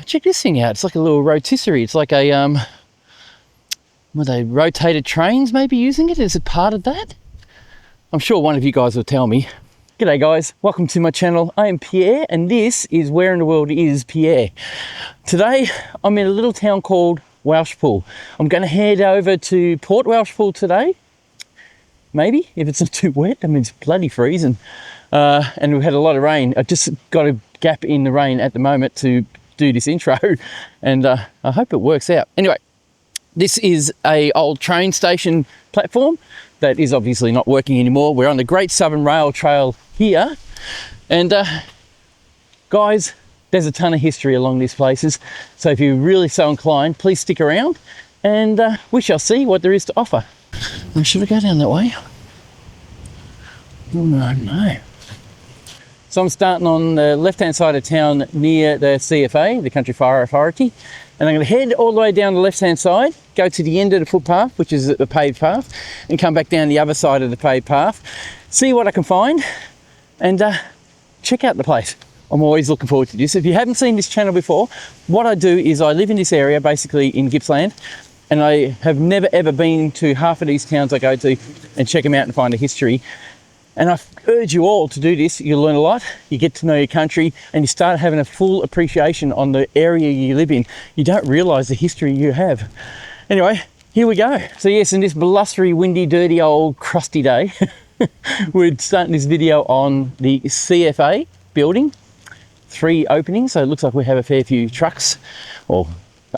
Check this thing out. It's like a little rotisserie. It's like a were they rotated trains maybe using it? Is it part of that? I'm sure one of you guys will tell me. G'day guys, welcome to my channel. I am Pierre and this is Where in the World is Pierre. Today I'm in a little town called Welshpool. I'm going to head over to Port Welshpool today. Maybe, if it's not too wet. I mean, it's bloody freezing. And we've had a lot of rain. I've just got a gap in the rain at the moment to do this intro and I hope it works out. Anyway, this is a old train station platform that is obviously not working anymore. We're on the Great Southern Rail Trail here. And guys, there's a ton of history along these places. So if you're really so inclined, please stick around and we shall see what there is to offer. Should I go down that way? Oh, no. So I'm starting on the left-hand side of town near the CFA, the Country Fire Authority. And I'm going to head all the way down the left-hand side, go to the end of the footpath, which is the paved path, and come back down the other side of the paved path, see what I can find, and check out the place. I'm always looking forward to this. If you haven't seen this channel before, what I do is I live in this area, basically in Gippsland, and I have never ever been to half of these towns I go to and check them out and find a history. And I urge you all to do this. You'll learn a lot, you get to know your country, and you start having a full appreciation on the area you live in. You don't realise the history you have. Anyway, here we go. So yes, in this blustery, windy, dirty, old, crusty day, we're starting this video on the CFA building. 3 openings, so it looks like we have a fair few trucks, or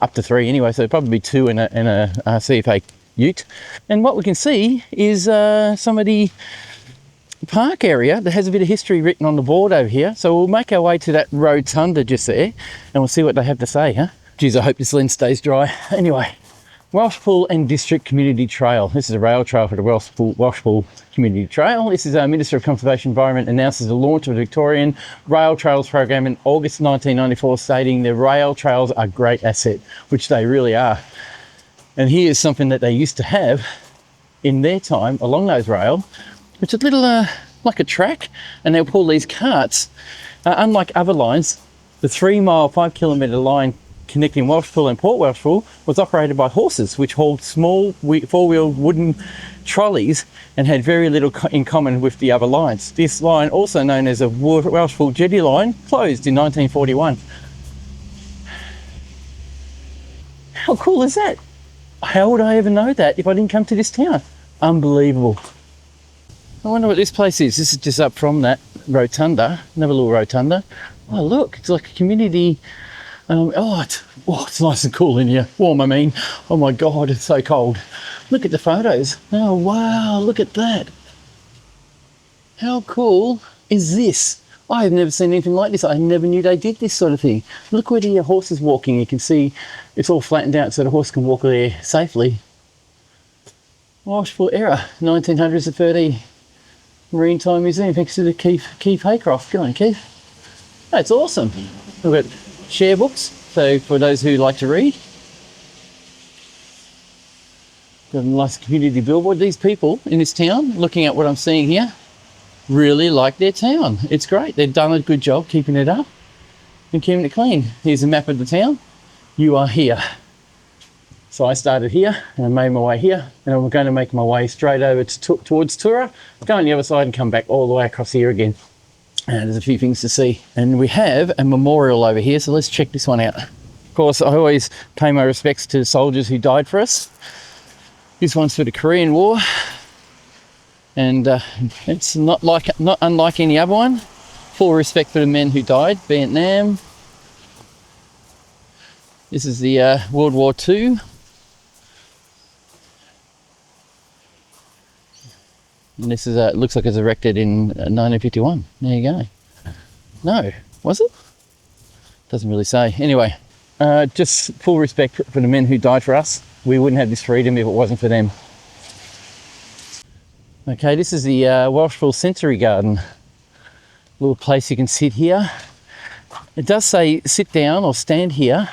up to 3 anyway, so probably 2 in a CFA ute. And what we can see is some of the park area that has a bit of history written on the board over here. So we'll make our way to that rotunda just there and we'll see what they have to say, huh? Geez, I hope this lens stays dry. Anyway, Welshpool and District Community Trail. This is a rail trail for the Welshpool Community Trail. This is our Minister of Conservation Environment announces the launch of the Victorian Rail Trails program in August 1994, stating the rail trails are a great asset, which they really are. And here's something that they used to have in their time along those rails. It's a little, like a track, and they'll pull these carts. Unlike other lines, the 3-mile, 5-kilometre line connecting Welshpool and Port Welshpool was operated by horses, which hauled small 4-wheel wooden trolleys and had very little in common with the other lines. This line, also known as a Welshpool jetty line, closed in 1941. How cool is that? How would I ever know that if I didn't come to this town? Unbelievable. I wonder what this place is. This is just up from that rotunda, another little rotunda. Oh look, it's like a community. It's nice and cool in here. Warm, I mean. Oh my God, it's so cold. Look at the photos. Oh wow, look at that. How cool is this? I have never seen anything like this. I never knew they did this sort of thing. Look where the horse is walking. You can see it's all flattened out so the horse can walk there safely. Welshpool era, 1900s to 30. Maritime Museum, thanks to the Keith Haycroft. Go on, Keith. That's awesome. We've got share books, so for those who like to read. Got a nice community billboard. These people in this town, looking at what I'm seeing here, really like their town. It's great. They've done a good job keeping it up and keeping it clean. Here's a map of the town. You are here. So I started here and I made my way here, and I'm going to make my way straight over towards Tura, go on the other side and come back all the way across here again. And there's a few things to see. And we have a memorial over here, so let's check this one out. Of course, I always pay my respects to the soldiers who died for us. This one's for the Korean War. And it's not unlike any other one. Full respect for the men who died, Vietnam. This is the World War II. And this is looks like it's erected in 1951. There you go. No, was it? Doesn't really say. Anyway, just full respect for the men who died for us. We wouldn't have this freedom if it wasn't for them. Okay, this is the Welshpool Sensory Garden. Little place you can sit here. It does say sit down or stand here,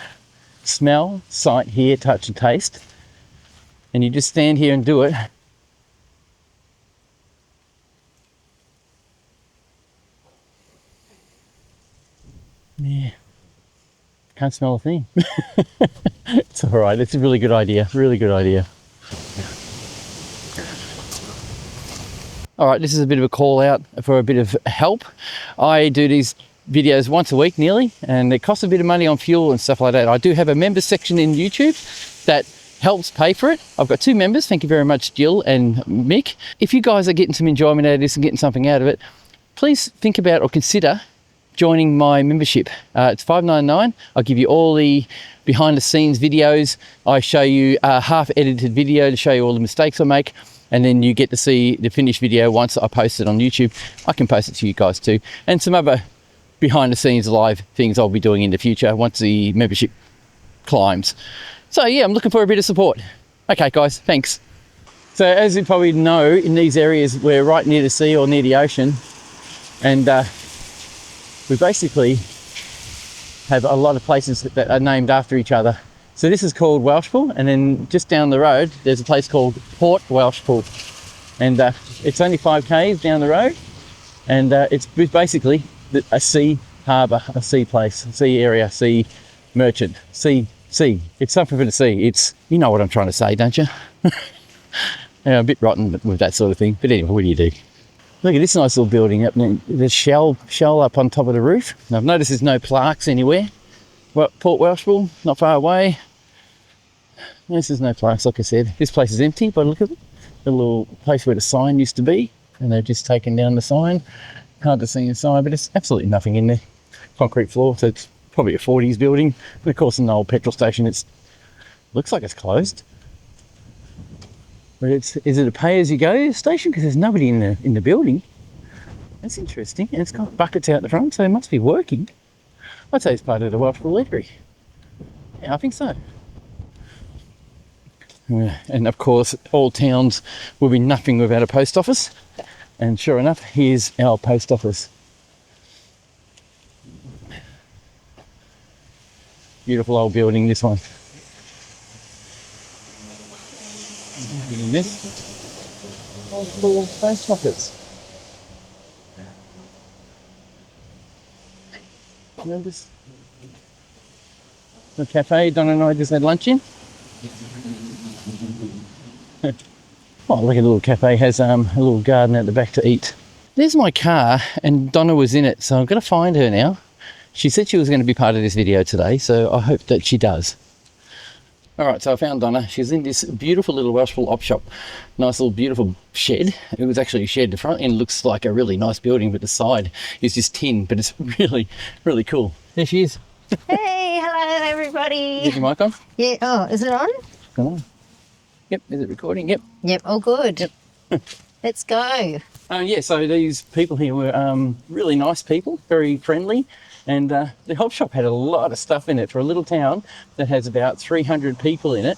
smell, sight, hear, touch and taste. And you just stand here and do it. Yeah, can't smell a thing. It's all right. It's a really good idea. Really good idea. All right, this is a bit of a call out for a bit of help. I do these videos once a week nearly, and it costs a bit of money on fuel and stuff like that. I do have a member section in YouTube that helps pay for it. I've got 2 members. Thank you very much, Jill and Mick. If you guys are getting some enjoyment out of this and getting something out of it, please think about or consider joining my membership. It's $5.99. I'll give you all the behind the scenes videos. I show you a half edited video to show you all the mistakes I make, and then you get to see the finished video once I post it on YouTube. I can post it to you guys too, and some other behind the scenes live things I'll be doing in the future once the membership climbs. So yeah, I'm looking for a bit of support. Okay guys, thanks. So as you probably know, in these areas we're right near the sea or near the ocean, and we basically have a lot of places that are named after each other. So this is called Welshpool, and then just down the road there's a place called Port Welshpool, and it's only 5 k's down the road, and it's basically a sea harbour, a sea place, sea area, sea merchant, sea. It's something for the sea. It's, you know what I'm trying to say, don't you? Yeah, a bit rotten with that sort of thing, but anyway, what do you do? Look at this nice little building up there. There's shell up on top of the roof. Now I've noticed there's no plaques anywhere. Well, Port Welshpool, not far away. This is no plaques, like I said. This place is empty, but look at it. The little place where the sign used to be, and they've just taken down the sign. Hard to see inside, but there's absolutely nothing in there. Concrete floor, so it's probably a 40s building. But of course, an old petrol station. It looks like it's closed. But is it a pay-as-you-go station? Because there's nobody in the building. That's interesting. And it's got buckets out the front, so it must be working. I'd say it's part of the Welshpool library. Yeah, I think so. And of course, all towns will be nothing without a post office. And sure enough, here's our post office. Beautiful old building, this one. In this, little post office. Notice the cafe Donna and I just had lunch in. Oh, look at the little cafe, has a little garden at the back to eat. There's my car, and Donna was in it, so I've got to find her now. She said she was going to be part of this video today, so I hope that she does. All right, so I found Donna. She's in this beautiful little Welshpool op shop. Nice little beautiful shed. It was actually a shed. The front end looks like a really nice building, but the side is just tin, but it's really, really cool. There she is. Hey, hello everybody. Get your mic on? Yeah, oh, is it on? Come on. Yep, is it recording? Yep. Yep, all good. Yep. Let's go. Yeah, so these people here were really nice people, very friendly. And the hop shop had a lot of stuff in it. For a little town that has about 300 people in it,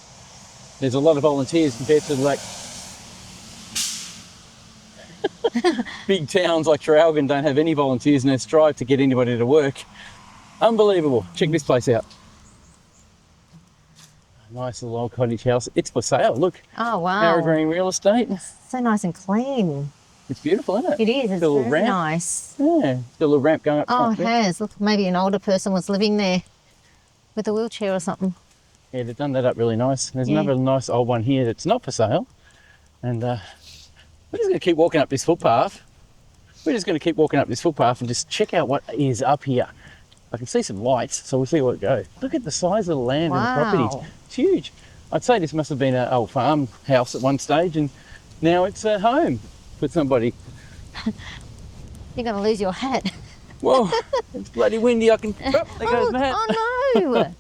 there's a lot of volunteers compared to like big towns like Traralgon don't have any volunteers and they strive to get anybody to work. Unbelievable. Check this place out. Nice little old cottage house. It's for sale, look. Oh, wow. Evergreen real estate. So nice and clean. It's beautiful, isn't it? It is. It's got a little very ramp. nice. Yeah, got a little ramp going up Oh, front it there. has. Look, maybe an older person was living there with a wheelchair or something. Yeah, they've done that up really nice. There's Yeah. another nice old one here that's not for sale. And we're just going to keep walking up this footpath. We're just going to keep walking up this footpath and just check out what is up here. I can see some lights, so we'll see where it goes. Look at the size of the land and the properties. It's huge. I'd say this must have been an old farmhouse at one stage, and now it's a home for somebody. You're going to lose your hat. Whoa, it's bloody windy. I can. Oh, there goes my hat. Oh, no.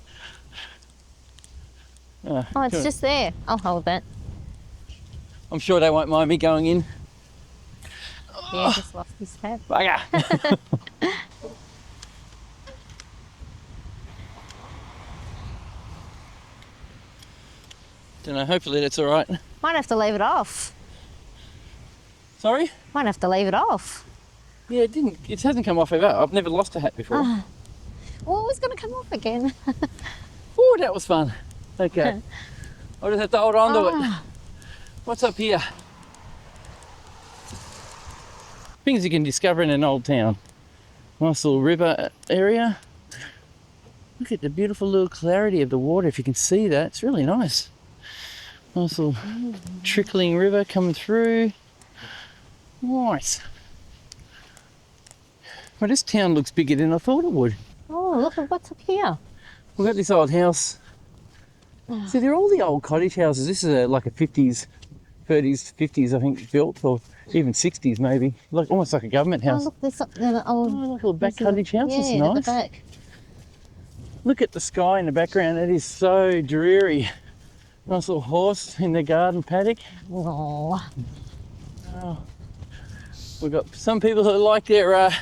Oh, it's good. just there. I'll hold that. I'm sure they won't mind me going in. Yeah, just lost his hat. Bugger. Don't know, hopefully that's all right. Might have to leave it off. Sorry? Might have to leave it off. Yeah, it hasn't come off ever. I've never lost a hat before. Well, it was going to come off again. Oh, that was fun. Okay. I'll just have to hold on to it. Ah. What's up here? Things you can discover in an old town. Nice little river area. Look at the beautiful little clarity of the water, if you can see that. It's really nice. Nice little trickling river coming through. Nice. Well, this town looks bigger than I thought it would. Oh, look at what's up here. We've got this old house. See, they're all the old cottage houses. This is like a 50s, 30s, 50s, I think, built, or even 60s maybe. Like almost like a government Oh, house. look, there's the old... Oh, look, a little back cottage house. Yeah, It's at nice. the back. Look at the sky in the background. It is so dreary. Nice little horse in the garden paddock. Oh. Oh. We've got some people who like their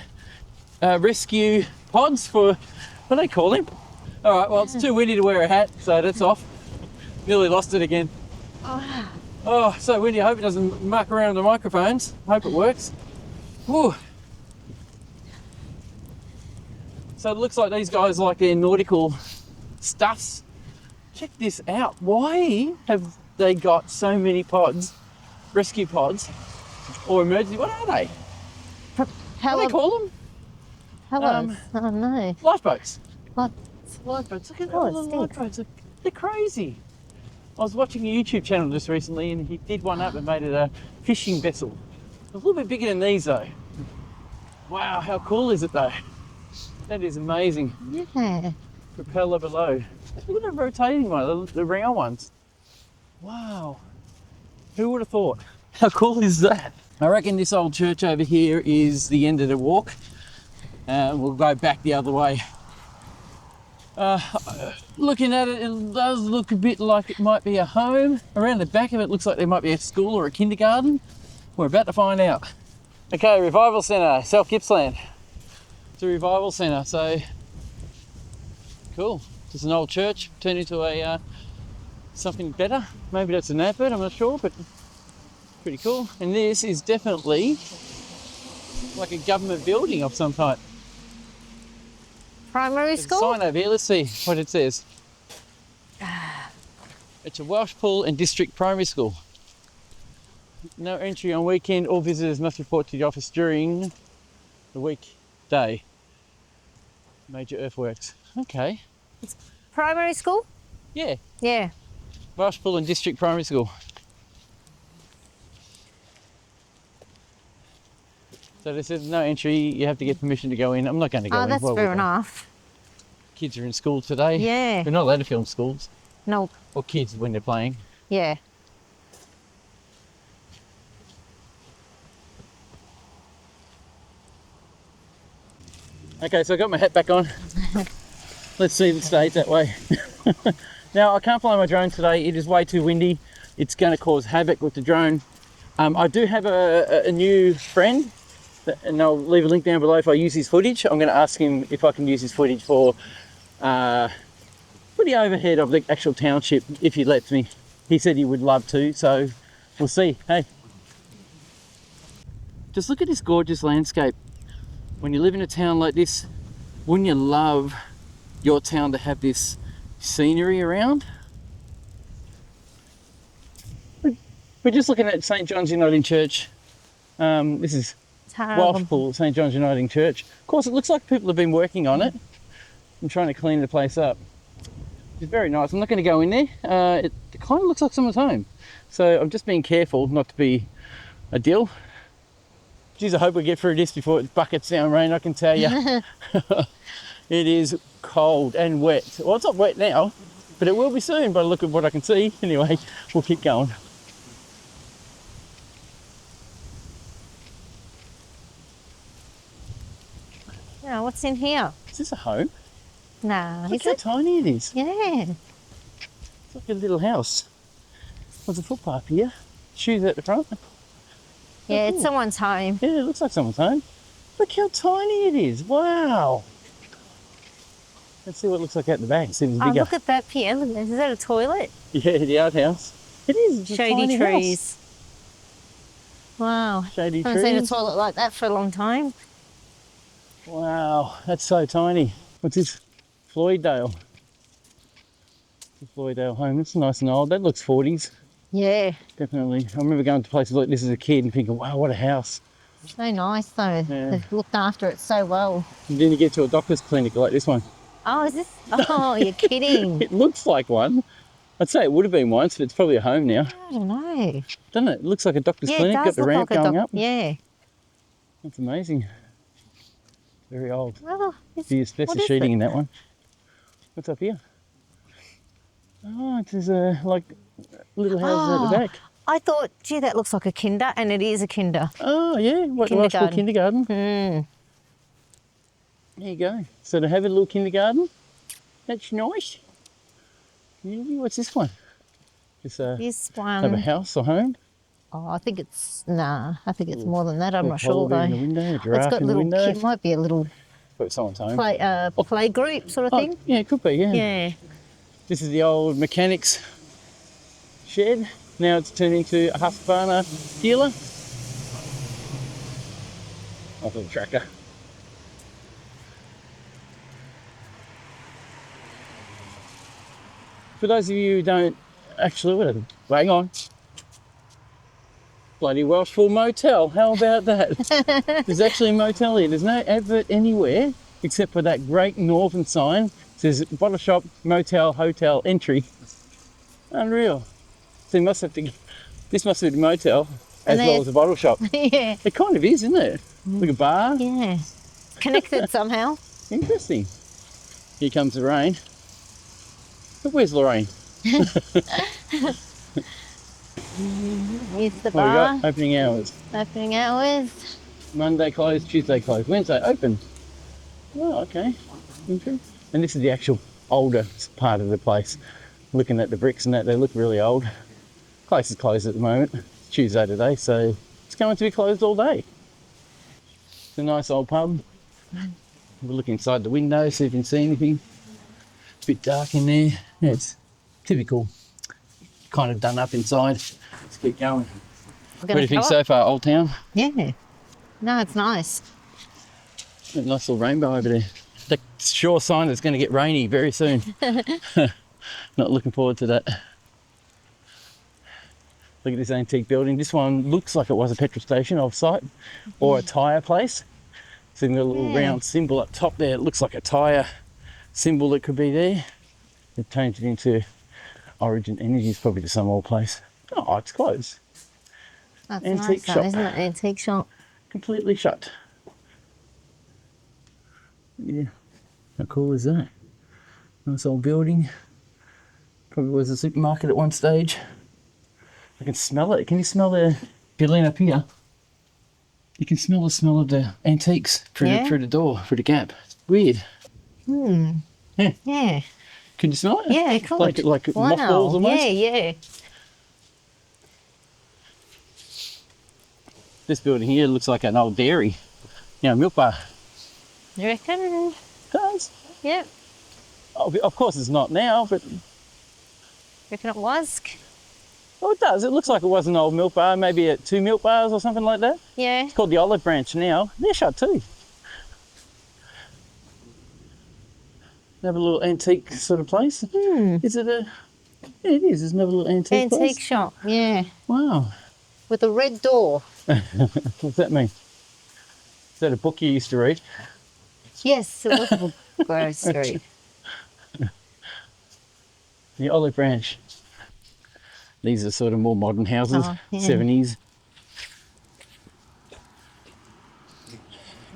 rescue pods for, what do they call them? All right, well, it's too windy to wear a hat, so that's off. Nearly lost it again. Oh, so windy. I hope it doesn't muck around the microphones. Hope it works. Whew. So it looks like these guys like their nautical stuffs. Check this out. Why have they got so many pods, rescue pods, or emergency? What are they? What do they call them? Hello. Oh, no. Lifeboats. What? Lifeboats. Look at Oh, all it the stinks. lifeboats. They're crazy. I was watching a YouTube channel just recently, and he did one up and made it a fishing vessel. It was a little bit bigger than these though. Wow, how cool is it though? That is amazing. Yeah. Propeller below. Look at the rotating one, the round ones. Wow. Who would have thought? How cool is that? I reckon this old church over here is the end of the walk. We'll go back the other way. Looking at it, it does look a bit like it might be a home. Around the back of it looks like there might be a school or a kindergarten. We're about to find out. Okay, Revival Centre, South Gippsland. It's a revival centre, so cool. Just an old church turned into a something better. Maybe that's an advert, I'm not sure, but pretty cool. And this is definitely like a government building of some type. Primary There's a school? sign over here, let's see what it says. It's a Welshpool and District Primary School. No entry on weekend. All visitors must report to the office during the weekday. Major earthworks. Okay. Primary school? Yeah. Yeah. Welshpool and District Primary School. So this says no entry, you have to get permission to go in. I'm not going to go Oh, in. that's Well, fair we'll go. enough. Kids are in school today. Yeah. We're not allowed to film schools No. or kids when they're playing. Yeah. Okay, so I got my hat back on. Let's see if it stays that way. Now, I can't fly my drone today. It is way too windy. It's going to cause havoc with the drone. I do have a new friend, and I'll leave a link down below if I use his footage. I'm going to ask him if I can use his footage for the overhead of the actual township, if he lets me. He said he would love to, so we'll see. Hey, just look at this gorgeous landscape. When you live in a town like this, wouldn't you love your town to have this scenery around? We're just looking at St. John's Uniting Church. This is Welshpool, St. John's Uniting Church. Of course, it looks like people have been working on it and trying to clean the place up. It's very nice. I'm not going to go in there. It kind of looks like someone's home. So I'm just being careful not to be a dill. Geez, I hope we get through this before it buckets down rain, I can tell you. It is cold and wet. Well, it's not wet now, but it will be soon by the look of what I can see. Anyway, we'll keep going. Now, what's in here? Is this a home? Nah, Look is how it? tiny it is. Yeah. It's like a little house. There's a footpath here. Shoes at the front. Yeah, cool. it's someone's home. Yeah, it looks like someone's home. Look how tiny it is. Wow. Let's see what it looks like out the back. See if it's Oh, bigger. look at that pier. Is that a toilet? Yeah, the outhouse. It is. It's a Shady tiny trees. House. Wow. Shady I haven't seen a trees. toilet like that for a long time. Wow, that's so tiny. What's this? Floyddale. The Floyddale home. That's nice and old. That looks 40s. Yeah. Definitely. I remember going to places like this as a kid and thinking, wow, what a house. So nice though. Yeah. They've looked after it so well. And then you get to a doctor's clinic like this one. Oh, is this? Oh, you're kidding. It looks like one. I'd say it would have been once, but it's probably a home now. I don't know. Doesn't it? It looks like a doctor's Yeah, clinic. it Got does the look ramp like a going up. Yeah. That's amazing. Very old. Well, The asbestos sheeting in that one. What's up here? Oh, there's a like little houses at the back. I thought, gee, that looks like a kinder, and it is a kinder. Oh yeah, what Welshpool kindergarten. Mm. There you go. So to have a little kindergarten, that's nice. What's this one? Just This have a one, house or home. oh, I think it's more than that. I'm not sure Holiday though. in the window, a It's giraffe got in the little, window. it might be a little But someone's home. play group sort of thing. Yeah, it could be. Yeah. Yeah. This is the old mechanics shed. Now it's turned into a Husqvarna dealer. Nice little tractor. For those of you who don't actually, hang on. Bloody Welshpool Motel, how about that? There's actually a motel here. There's no advert anywhere except for that great northern sign. It says bottle shop, motel, hotel, entry. Unreal. So you must have to, this must be the motel as well as a bottle shop. Yeah. It kind of is, isn't it? Like a bar. Yeah. Connected somehow. Interesting. Here comes the rain. But where's Lorraine? Here's the What we bar. got? Opening hours. Opening hours. Monday closed, Tuesday closed, Wednesday open. Oh, okay. Interesting. And this is the actual older part of the place. Looking at the bricks and that, they look really old. Place is closed at the moment. It's Tuesday today, so it's going to be closed all day. It's a nice old pub. We'll look inside the window, see if you can see anything. It's a bit dark in there. Yeah, it's typical. Kind of done up inside. Let's keep going. What do you think so far, Old Town? Yeah. No, it's nice. A nice little rainbow over there. The sure sign it's going to get rainy very soon. Not looking forward to that. Look at this antique building. This one looks like it was a petrol station off-site or a tyre place. So you've got a little round symbol up top there. It looks like a tyre symbol that could be there. They've changed it into Origin Energy, probably to some old place. Oh, it's closed. That's Antique nice, shop. isn't it? Antique shop. Completely shut. Yeah, how cool is that? Nice old building. Probably was a supermarket at one stage. I can smell it. Can you smell the, if you lean up here, you can smell the smell of the antiques through the door, through the gap. It's weird. Hmm. Yeah. Yeah. Can you smell it? Yeah, I could. Like mothballs almost? Yeah, yeah. This building here looks like an old dairy. You know, milk bar. You reckon? It does. Yep. Oh, of course it's not now, but Reckon it was? well, it does. It looks like it was an old milk bar, maybe at 2 milk bars or something like that. Yeah. It's called the Olive Branch now. They're shut too. They have a little antique sort of place. Is it a... Yeah, it is. There's another little antique place. Antique shop, yeah. Wow. With a red door. What's that mean? Is that a book you used to read? Yes, it was a grocery. The Olive Branch. These are sort of more modern houses, Oh, yeah. 70s.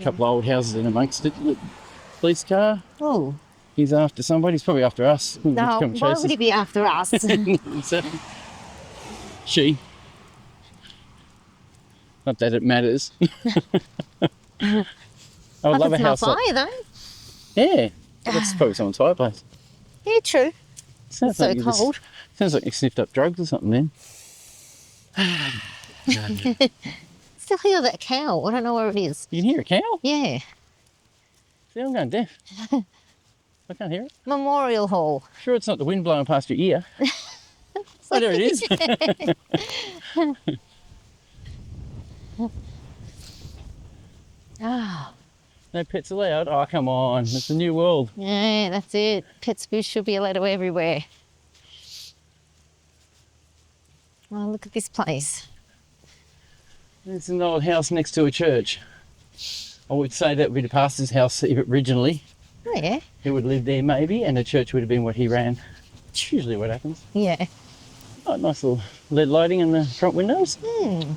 A couple of old houses in amongst it. Look, police car. Oh, He's after somebody. He's probably after us. We'll no, come and why chase would he be after us? us. She. Not that it matters. I would love a house like... fire though. Yeah. That's probably someone's fireplace. Yeah, true. Sounds So like you just- cold. Sounds like you sniffed up drugs or something then. Still hear that cow. I don't know where it is. You can hear a cow? Yeah. See, I'm going deaf. I can't hear it. Memorial Hall. Sure it's not the wind blowing past your ear. Oh, there it is. Ah, No pets allowed? Oh, come on. It's a new world. yeah, that's it. Pets should be allowed to everywhere. Oh, look at this place. It's an old house next to a church. I would say that would be the pastor's house originally. Oh, yeah. He would live there maybe, and the church would have been what he ran. It's usually what happens. Yeah. Oh, nice little LED lighting in the front windows. Hmm.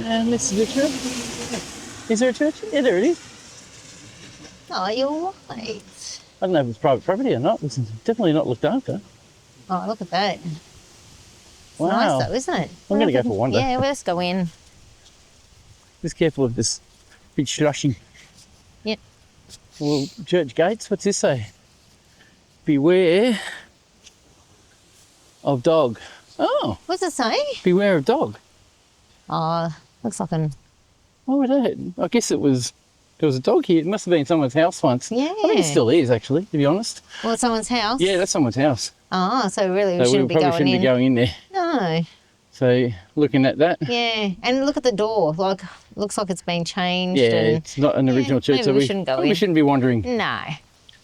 And this is a church. Is there a church? Yeah, there it is. Oh, you're right. I don't know if it's private property or not. It's definitely not looked after. Oh, look at that. It's Wow. nice though, isn't it? I'm going to go for a wander. Yeah, let's go in. Just careful of this bit slushy. Yep. Well, church gates, what's this say? Beware of dog. Oh, What's it say? beware of dog. Oh, looks like an... Why would that? I guess there was a dog here. It must have been someone's house once. Yeah. I think it still is, actually, to be honest. Well, it's someone's house? Yeah, that's someone's house. Oh, so really we So shouldn't we be probably going shouldn't in. be going in there. No. So looking at that. Yeah, and look at the door. Like, looks like it's been changed. Yeah, and... it's not an original church, maybe so we shouldn't go probably in. shouldn't be wandering. No.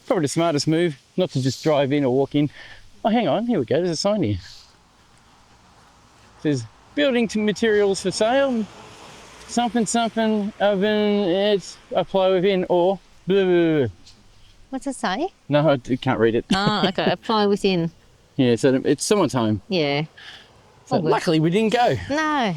Probably the smartest move, not to just drive in or walk in. Oh, hang on, here we go, there's a sign here. It says, building materials for sale, something, oven, it's apply within, or blah, blah, blah. What's it say? No, I can't read it. Oh, okay. Apply within. Yeah, so it's someone's home. Yeah. So luckily we didn't go. No.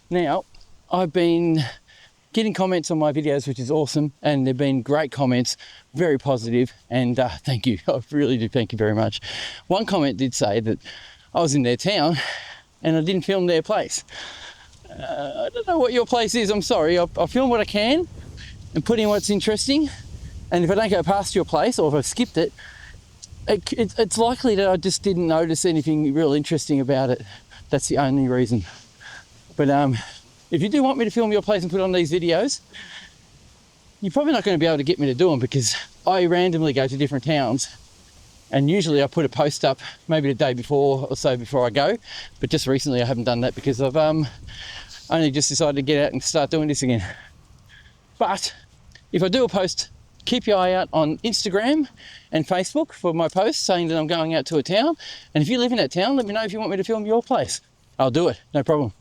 Now, I've been getting comments on my videos, which is awesome, and they've been great comments, very positive, and thank you. I really do thank you very much. One comment did say that I was in their town and I didn't film their place. I don't know what your place is, I'm sorry. I'll film what I can and put in what's interesting, and if I don't go past your place or if I've skipped it, it's likely that I just didn't notice anything real interesting about it. That's the only reason. But if you do want me to film your place and put on these videos, you're probably not going to be able to get me to do them because I randomly go to different towns, and usually I put a post up maybe the day before or so before I go. But just recently I haven't done that because I've only just decided to get out and start doing this again. But if I do a post, keep your eye out on Instagram and Facebook for my posts saying that I'm going out to a town. And if you live in that town, let me know if you want me to film your place. I'll do it, no problem.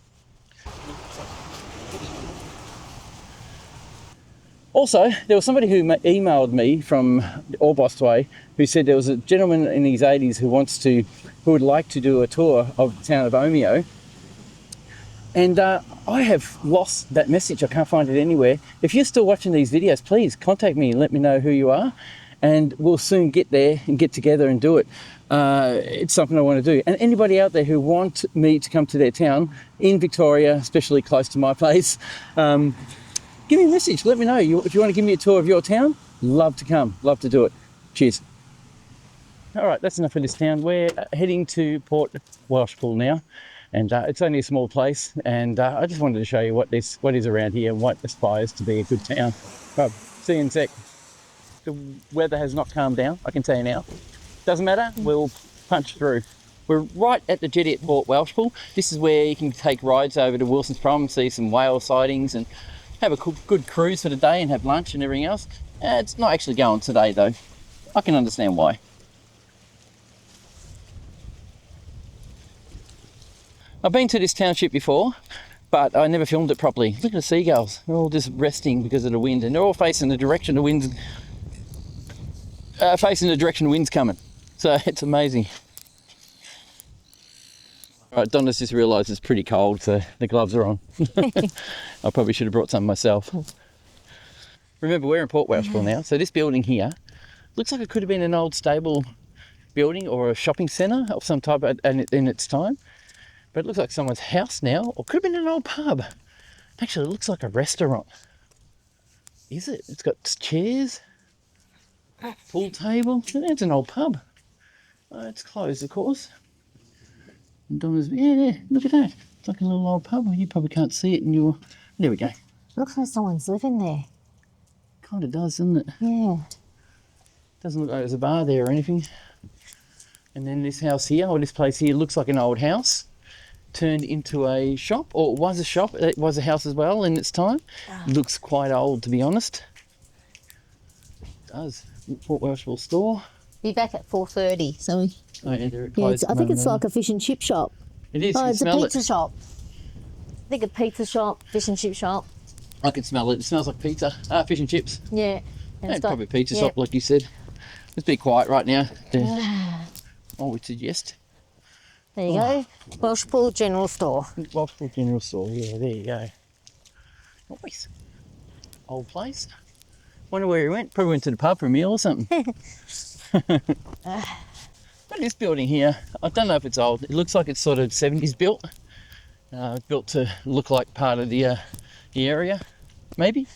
Also, there was somebody who emailed me from Orbost Way who said there was a gentleman in his 80s who would like to do a tour of the town of Omeo. And I have lost that message. I can't find it anywhere. If you're still watching these videos, please contact me and let me know who you are, and we'll soon get there and get together and do it. It's something I want to do. And anybody out there who want me to come to their town in Victoria, especially close to my place, give me a message. Let me know. If you want to give me a tour of your town, love to come. Love to do it. Cheers. All right, that's enough of this town. We're heading to Port Welshpool now. And it's only a small place, and I just wanted to show you what is around here and what aspires to be a good town. Right, see you in a sec. The weather has not calmed down, I can tell you now. Doesn't matter, we'll punch through. We're right at the jetty at Port Welshpool. This is where you can take rides over to Wilson's Prom, see some whale sightings and have a good cruise for the day and have lunch and everything else. It's not actually going today though. I can understand why. I've been to this township before, but I never filmed it properly. Look at the seagulls. They're all just resting because of the wind, and they're all facing the direction the wind's coming. So it's amazing. All right, Donna's just realised it's pretty cold, so the gloves are on. I probably should have brought some myself. Remember, we're in Port Welshpool now, so this building here looks like it could have been an old stable building or a shopping centre of some type in its time. But it looks like someone's house now, or could have been an old pub. Actually, it looks like a restaurant. Is it? It's got chairs, pool table. It's an old pub. It's closed, of course. And Donna's, yeah, look at that. It's like a little old pub. Well, you probably can't see it in your... There we go. Looks like someone's living there. Kind of does, doesn't it? Yeah. Doesn't look like there's a bar there or anything. And then this house here, or this place here, looks like an old house turned into a shop, or it was a shop. It was a house as well in its time. Looks quite old, to be honest. It does. Port Welshpool store. Be back at 4:30, so... Oh, yeah, they're Yeah, closed. I think it's like a fish and chip shop. It is. Oh, You it's a smell pizza it. shop. I think a pizza shop, fish and chip shop. I can smell it. It smells like pizza. Fish and chips. Yeah. And probably a pizza yeah. shop, like you said. Let's be quiet right now. I would suggest. There you go. Welshpool General Store. Welshpool General Store. Yeah, there you go. Nice. Old place. Wonder where he went. Probably went to the pub for a meal or something. But this building here, I don't know if it's old. It looks like it's sort of 70s built. Built to look like part of the area, maybe.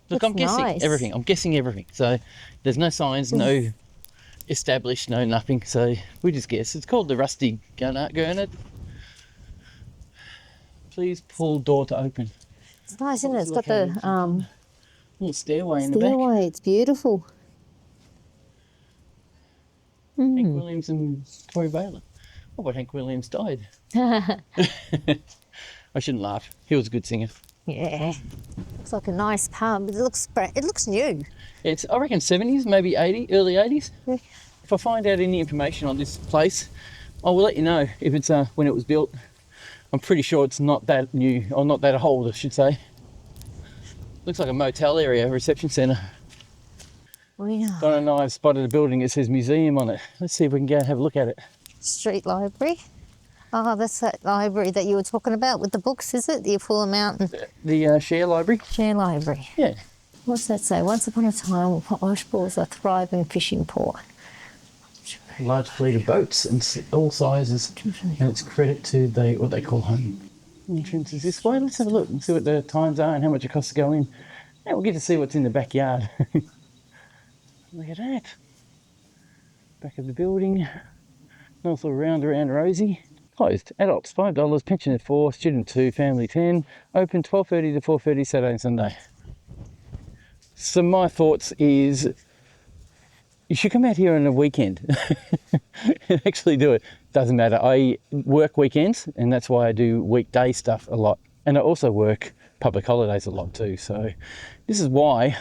Look, I'm guessing nice. everything. I'm guessing everything. So there's no signs, no established, no nothing. So we just guess. It's called the Rusty Gurnard. Please pull door to open. It's nice, isn't it? It's got the little stairway in the back. stairway. It's beautiful. Hank Williams and Corey Baylor. Oh, but Hank Williams died. I shouldn't laugh. He was a good singer. Yeah. Looks like a nice pub. It looks new. It's, I reckon, 70s, maybe 80, early 80s. Yeah. If I find out any information on this place, I will let you know if it's when it was built. I'm pretty sure it's not that new, or not that old, I should say. Looks like a motel area, a reception centre. Yeah. Donna and I have spotted a building that says museum on it. Let's see if we can go and have a look at it. Street library. Oh, that's that library that you were talking about with the books, is it? The Fuller Mountain The share library? Share Library. Yeah. What's that say? Once upon a time, Welshpool was a thriving fishing port. Large fleet of boats and all sizes, and it's credit to what they call home. Entrance is this way. Let's have a look and see what the times are and how much it costs to go in. Yeah, we'll get to see what's in the backyard. Look at that. Back of the building. Nice little round around rosy. Closed. Adults $5, pensioner $4, student $2, family $10. Open 12:30 to 4:30 Saturday and Sunday. So my thoughts is you should come out here on a weekend and actually do it. Doesn't matter. I work weekends and that's why I do weekday stuff a lot. And I also work public holidays a lot too. So this is why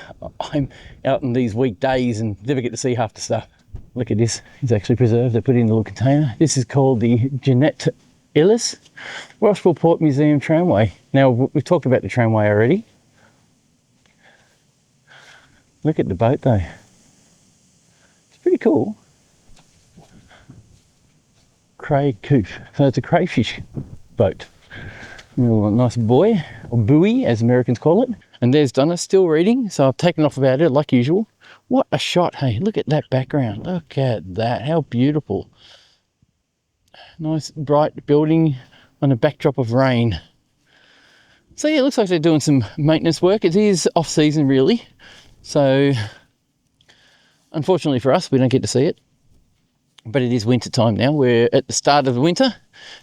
I'm out on these weekdays and never get to see half the stuff. Look at this. It's actually preserved. They put it in a little container. This is called the Jeanette Ellis Welshpool Port Museum Tramway. Now, we've talked about the tramway already. Look at the boat though. It's pretty cool. Cray Coof. So it's a crayfish boat. Nice buoy, or buoy as Americans call it. And there's Donna still reading, so I've taken off about it like usual. What a shot, hey, look at that background. Look at that, how beautiful. Nice bright building on a backdrop of rain. So yeah, it looks like they're doing some maintenance work. It is off season really. So unfortunately for us, we don't get to see it. But it is winter time now. We're at the start of the winter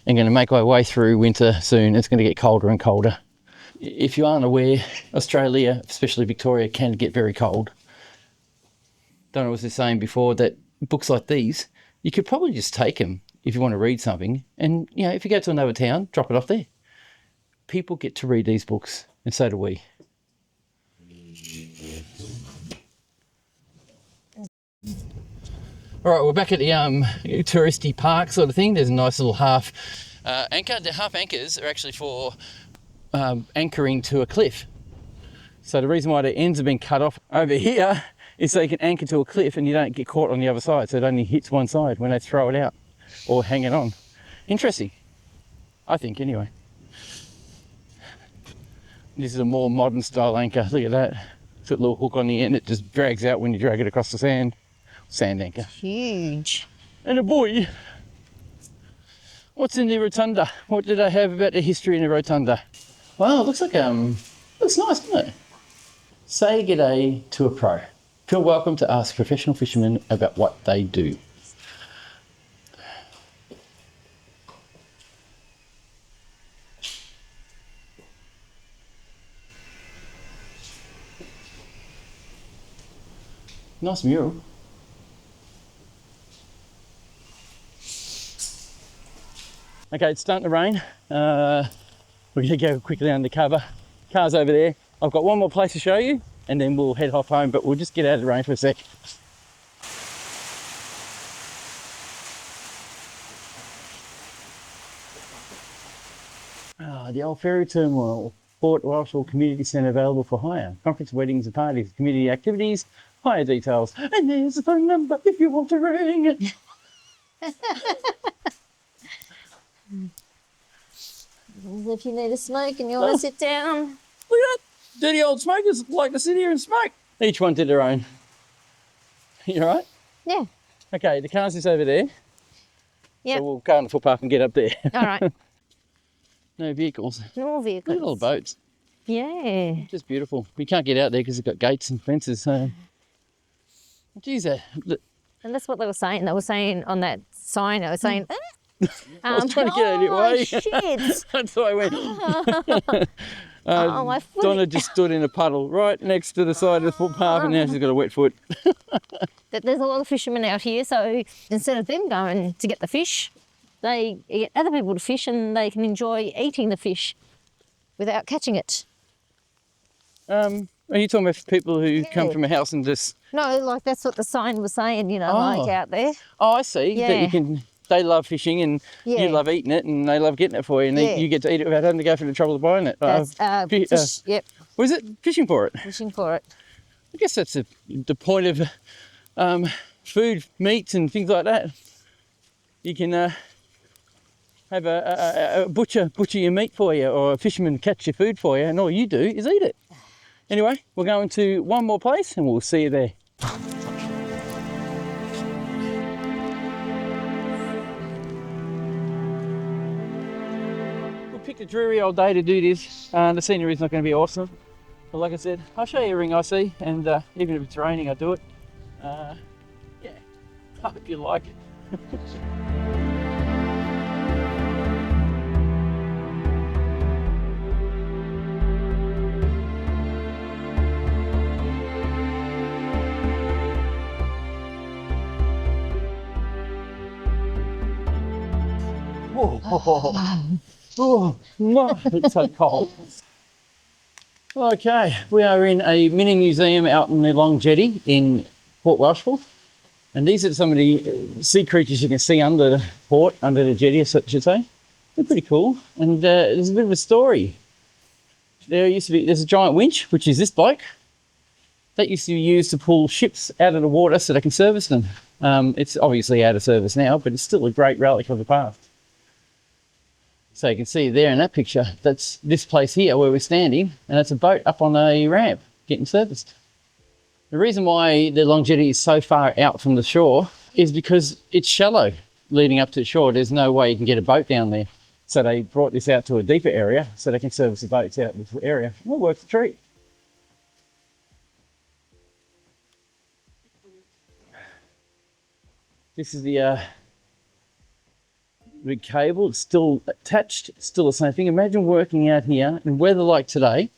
and going to make our way through winter soon. It's going to get colder and colder. If you aren't aware, Australia, especially Victoria, can get very cold. Donna was just saying before that books like these, you could probably just take them if you want to read something. And, you know, if you go to another town, drop it off there. People get to read these books, and so do we. All right, we're back at the touristy park sort of thing. There's a nice little half anchor. The half anchors are actually for anchoring to a cliff. So the reason why the ends have been cut off over here is so you can anchor to a cliff and you don't get caught on the other side. So it only hits one side when they throw it out or hang it on. Interesting, I think, anyway. This is a more modern style anchor. Look at that. It's got a little hook on the end. It just drags out when you drag it across the sand. Sand anchor. Huge. And a buoy. What's in the rotunda? What did I have about the history in the rotunda? Well, it looks like looks nice, doesn't it? Say g'day to a pro. Feel welcome to ask professional fishermen about what they do. Nice mural. Okay, it's starting to rain. We're gonna go quickly undercover. Car's over there. I've got one more place to show you and then we'll head off home, but we'll just get out of the rain for a sec. The old ferry terminal, Port Welshpool Community Centre available for hire. Conference, weddings and parties, community activities, hire details. And there's the phone number if you want to ring it. If you need a smoke and you want to sit down. Look at that. Dirty old smokers like to sit here and smoke. Each one did their own. You all right? Yeah. Okay, the car's just over there. Yep. So we'll go on the footpath and get up there. All right. No vehicles. No vehicles. Look at all the boats. Yeah. Just beautiful. We can't get out there because it's got gates and fences. So, geez, And that's what they were saying. They were saying on that sign, they were saying, I was trying to get out of your way. Shit. That's why I went. My foot. Donna just stood in a puddle right next to the side of the footpath, and now she's got a wet foot. There's a lot of fishermen out here, so instead of them going to get the fish, they get other people to fish and they can enjoy eating the fish without catching it. Are you talking about people who come from a house and just... No, like that's what the sign was saying, you know, like out there. Oh, I see. That you Yeah. can... They love fishing and Yeah. you love eating it and they love getting it for you and Yeah. you get to eat it without having to go through the trouble of buying it. That's fish, yep, Was it fishing for it? fishing for it. I guess that's the point of food, meats and things like that. You can have a butcher your meat for you, or a fisherman catch your food for you, and all you do is eat it. Anyway, we're going to one more place and we'll see you there. We picked a dreary old day to do this. The scenery's not going to be awesome. But like I said, I'll show you everything I see, and even if it's raining, I do it. Yeah, I hope you like it. Oh, no, it's so cold. Okay, we are in a mini museum out in the long jetty in Port Welshpool. And these are some of the sea creatures you can see under the port, under the jetty, I should say. They're pretty cool. And there's a bit of a story. There's a giant winch, which is this bloke. That used to be used to pull ships out of the water so they can service them. It's obviously out of service now, but it's still a great relic of the past. So you can see there in that picture, that's this place here where we're standing, and that's a boat up on a ramp getting serviced. The reason why the long jetty is so far out from the shore is because it's shallow leading up to the shore. There's no way you can get a boat down there. So they brought this out to a deeper area so they can service the boats out in this area. We'll work the treat. This is the cable. It's still attached, it's still the same thing. Imagine working out here in weather like today.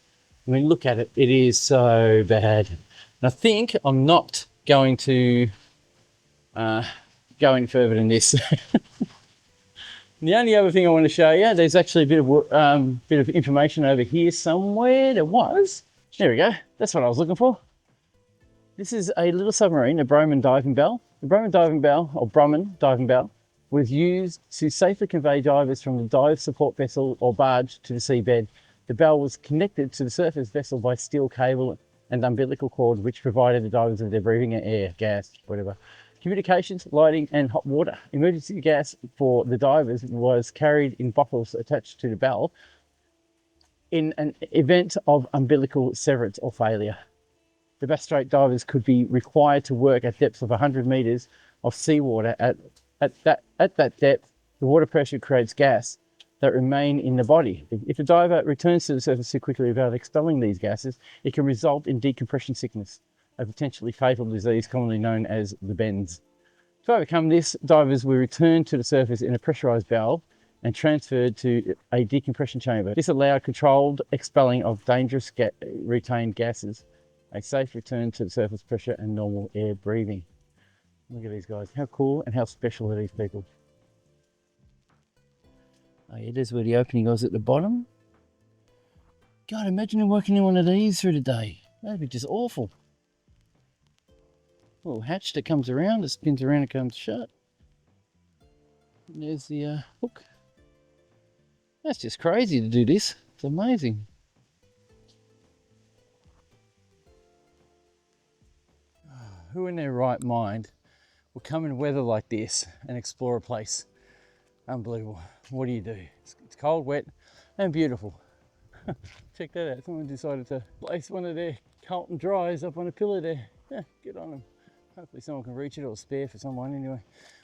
I mean, look at it, it is so bad. And I think I'm not going to go any further than this. The only other thing I want to show you, there's actually a bit of information over here somewhere. There we go, that's what I was looking for. This is a little submarine, a Brimming diving bell. The Brimming diving bell, or Brimming diving bell, was used to safely convey divers from the dive support vessel or barge to the seabed. The bell was connected to the surface vessel by steel cable and umbilical cord, which provided the divers with their breathing air, gas, whatever. Communications, lighting and hot water. Emergency gas for the divers was carried in bottles attached to the bell in an event of umbilical severance or failure. The Bass Strait divers could be required to work at depths of 100 metres of seawater. At that depth, the water pressure creates gas that remain in the body. If a diver returns to the surface too quickly without expelling these gases, it can result in decompression sickness, a potentially fatal disease commonly known as the bends. To overcome this, divers were returned to the surface in a pressurised valve and transferred to a decompression chamber. This allowed controlled expelling of dangerous retained gases, a safe return to the surface pressure and normal air breathing. Look at these guys, how cool and how special are these people? Oh yeah, there's where the opening was at the bottom. God, imagine working in one of these through the day. That'd be just awful. Little hatch that comes around, it spins around and comes shut. And there's the hook. That's just crazy to do this. It's amazing. Who in their right mind will come in weather like this and explore a place? Unbelievable. What do? It's cold, wet, and beautiful. Check that out. Someone decided to place one of their Carlton Dries up on a pillar there. Yeah, good on them. Hopefully someone can reach it, or spare for someone anyway.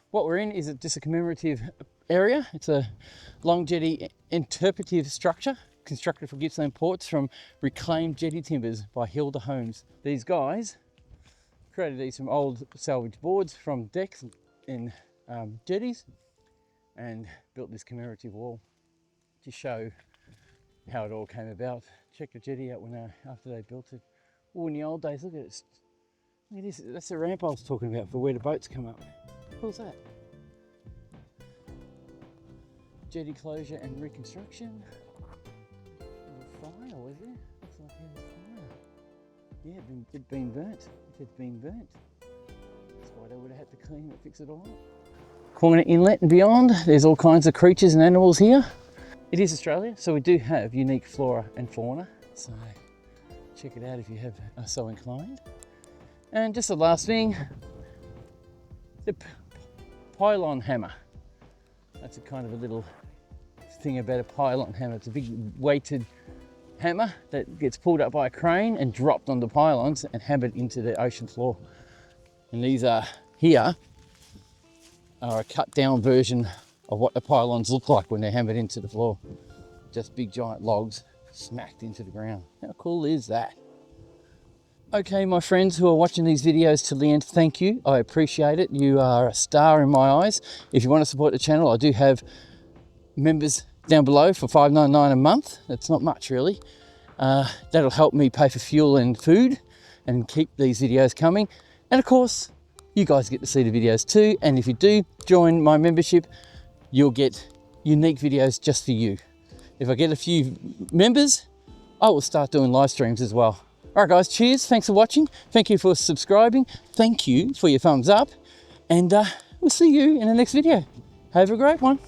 What we're in is just a commemorative area. It's a long jetty interpretive structure constructed for Gippsland ports from reclaimed jetty timbers by Hilda Holmes. These guys created these from old salvage boards from decks in jetties, and built this commemorative wall to show how it all came about. Check the jetty out after they built it. Oh, in the old days, look at it. Look at this. That's the ramp I was talking about for where the boats come up. What was that? Jetty closure and reconstruction. A fire, was there? Looks like there was fire. Yeah, it'd been burnt. It had been burnt. That's why they would have had to clean it, fix it all up. Corner Inlet and beyond, there's all kinds of creatures and animals here. It is Australia, so we do have unique flora and fauna. So check it out if you are so inclined. And just the last thing, the pylon hammer. That's a kind of a little thing about a pylon hammer. It's a big weighted hammer that gets pulled up by a crane and dropped on the pylons and hammered into the ocean floor. And these are a cut down version of what the pylons look like when they're hammered into the floor. Just big giant logs smacked into the ground. How cool is that? Okay, my friends who are watching these videos to the end, thank you. I appreciate it. You are a star in my eyes. If you want to support the channel, I do have members down below for $5.99 a month. That's not much really. That'll help me pay for fuel and food and keep these videos coming. And of course, you guys get to see the videos too. And if you do join my membership, you'll get unique videos just for you. If I get a few members, I will start doing live streams as well. All right, guys, cheers. Thanks for watching. Thank you for subscribing. Thank you for your thumbs up. And we'll see you in the next video. Have a great one.